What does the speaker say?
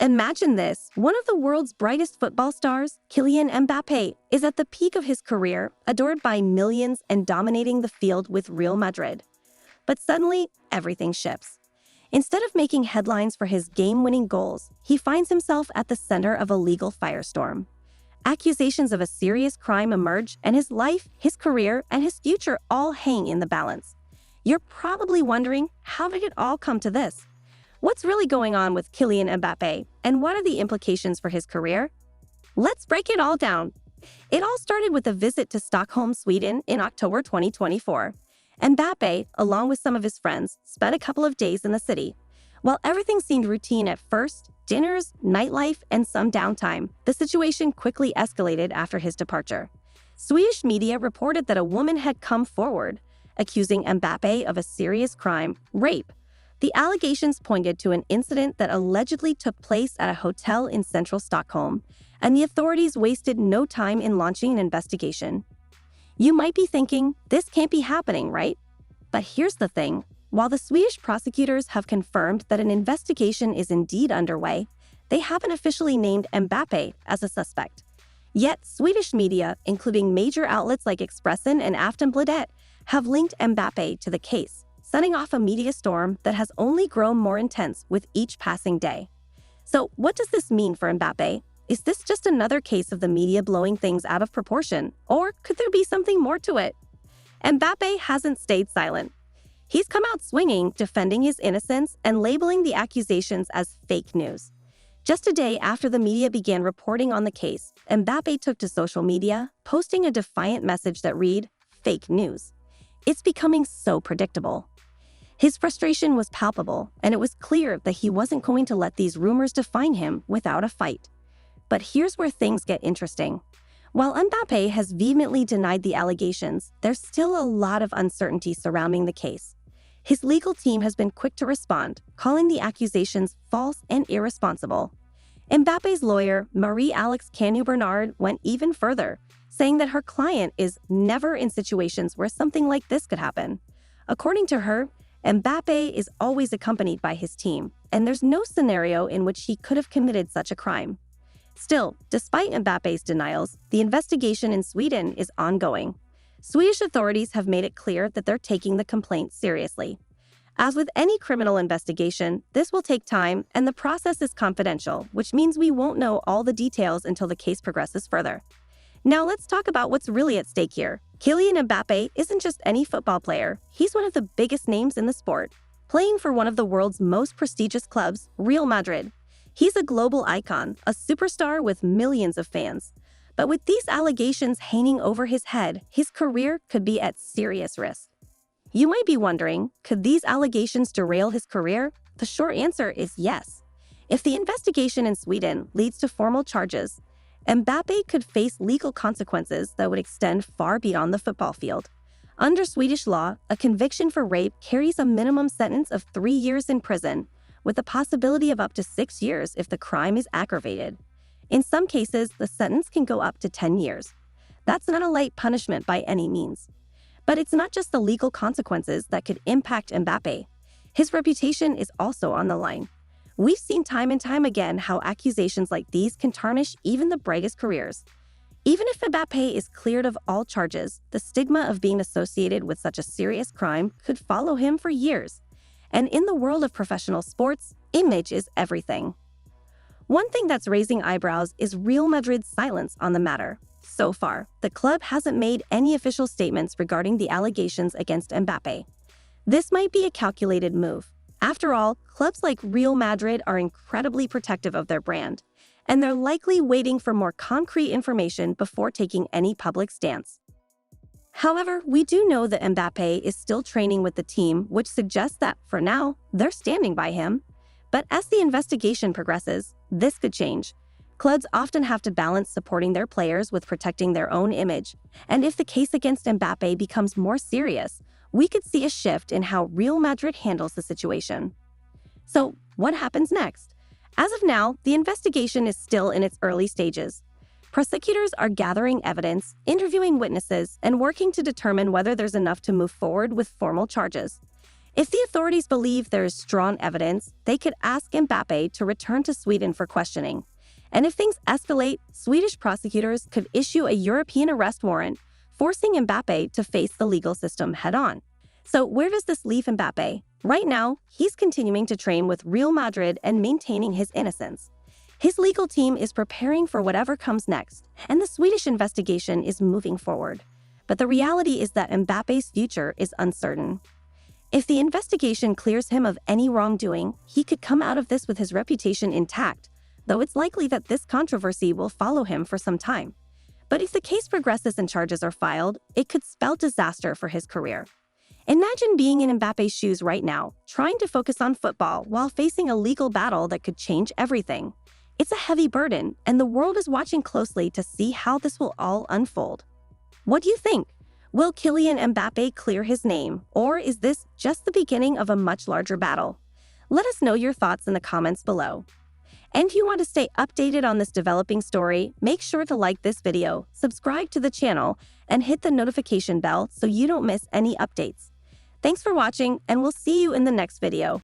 Imagine this, one of the world's brightest football stars, Kylian Mbappé, is at the peak of his career, adored by millions and dominating the field with Real Madrid. But suddenly, everything shifts. Instead of making headlines for his game-winning goals, he finds himself at the center of a legal firestorm. Accusations of a serious crime emerge, and his life, his career, and his future all hang in the balance. You're probably wondering, how did it all come to this? What's really going on with Kylian Mbappé, and what are the implications for his career? Let's break it all down. It all started with a visit to Stockholm, Sweden in October 2024. Mbappé, along with some of his friends, spent a couple of days in the city. While everything seemed routine at first, dinners, nightlife, and some downtime, the situation quickly escalated after his departure. Swedish media reported that a woman had come forward, accusing Mbappé of a serious crime, rape. The allegations pointed to an incident that allegedly took place at a hotel in central Stockholm, and the authorities wasted no time in launching an investigation. You might be thinking, this can't be happening, right? But here's the thing. While the Swedish prosecutors have confirmed that an investigation is indeed underway, they haven't officially named Mbappé as a suspect. Yet, Swedish media, including major outlets like Expressen and Aftonbladet, have linked Mbappé to the case, setting off a media storm that has only grown more intense with each passing day. So, what does this mean for Mbappé? Is this just another case of the media blowing things out of proportion, or could there be something more to it? Mbappé hasn't stayed silent. He's come out swinging, defending his innocence, and labeling the accusations as fake news. Just a day after the media began reporting on the case, Mbappé took to social media, posting a defiant message that read, "Fake news." It's becoming so predictable. His frustration was palpable, and it was clear that he wasn't going to let these rumors define him without a fight. But here's where things get interesting. While Mbappé has vehemently denied the allegations, there's still a lot of uncertainty surrounding the case. His legal team has been quick to respond, calling the accusations false and irresponsible. Mbappé's lawyer, Marie-Alex Canu-Bernard, went even further, saying that her client is never in situations where something like this could happen. According to her, Mbappé is always accompanied by his team, and there's no scenario in which he could have committed such a crime. Still, despite Mbappé's denials, the investigation in Sweden is ongoing. Swedish authorities have made it clear that they're taking the complaint seriously. As with any criminal investigation, this will take time, and the process is confidential, which means we won't know all the details until the case progresses further. Now let's talk about what's really at stake here. Kylian Mbappé isn't just any football player, he's one of the biggest names in the sport. Playing for one of the world's most prestigious clubs, Real Madrid. He's a global icon, a superstar with millions of fans. But with these allegations hanging over his head, his career could be at serious risk. You might be wondering, could these allegations derail his career? The short answer is yes. If the investigation in Sweden leads to formal charges, Mbappé could face legal consequences that would extend far beyond the football field. Under Swedish law, a conviction for rape carries a minimum sentence of 3 years in prison, with the possibility of up to 6 years if the crime is aggravated. In some cases, the sentence can go up to 10 years. That's not a light punishment by any means. But it's not just the legal consequences that could impact Mbappé. His reputation is also on the line. We've seen time and time again how accusations like these can tarnish even the brightest careers. Even if Mbappé is cleared of all charges, the stigma of being associated with such a serious crime could follow him for years. And in the world of professional sports, image is everything. One thing that's raising eyebrows is Real Madrid's silence on the matter. So far, the club hasn't made any official statements regarding the allegations against Mbappé. This might be a calculated move. After all, clubs like Real Madrid are incredibly protective of their brand, and they're likely waiting for more concrete information before taking any public stance. However, we do know that Mbappé is still training with the team, which suggests that, for now, they're standing by him. But as the investigation progresses, this could change. Clubs often have to balance supporting their players with protecting their own image. And if the case against Mbappé becomes more serious, we could see a shift in how Real Madrid handles the situation. So, what happens next? As of now, the investigation is still in its early stages. Prosecutors are gathering evidence, interviewing witnesses, and working to determine whether there's enough to move forward with formal charges. If the authorities believe there is strong evidence, they could ask Mbappe to return to Sweden for questioning. And if things escalate, Swedish prosecutors could issue a European arrest warrant, forcing Mbappe to face the legal system head-on. So where does this leave Mbappe? Right now, he's continuing to train with Real Madrid and maintaining his innocence. His legal team is preparing for whatever comes next, and the Swedish investigation is moving forward. But the reality is that Mbappe's future is uncertain. If the investigation clears him of any wrongdoing, he could come out of this with his reputation intact, though it's likely that this controversy will follow him for some time. But if the case progresses and charges are filed, it could spell disaster for his career. Imagine being in Mbappe's shoes right now, trying to focus on football while facing a legal battle that could change everything. It's a heavy burden, and the world is watching closely to see how this will all unfold. What do you think? Will Kylian Mbappé clear his name, or is this just the beginning of a much larger battle? Let us know your thoughts in the comments below. And if you want to stay updated on this developing story, make sure to like this video, subscribe to the channel, and hit the notification bell so you don't miss any updates. Thanks for watching, and we'll see you in the next video.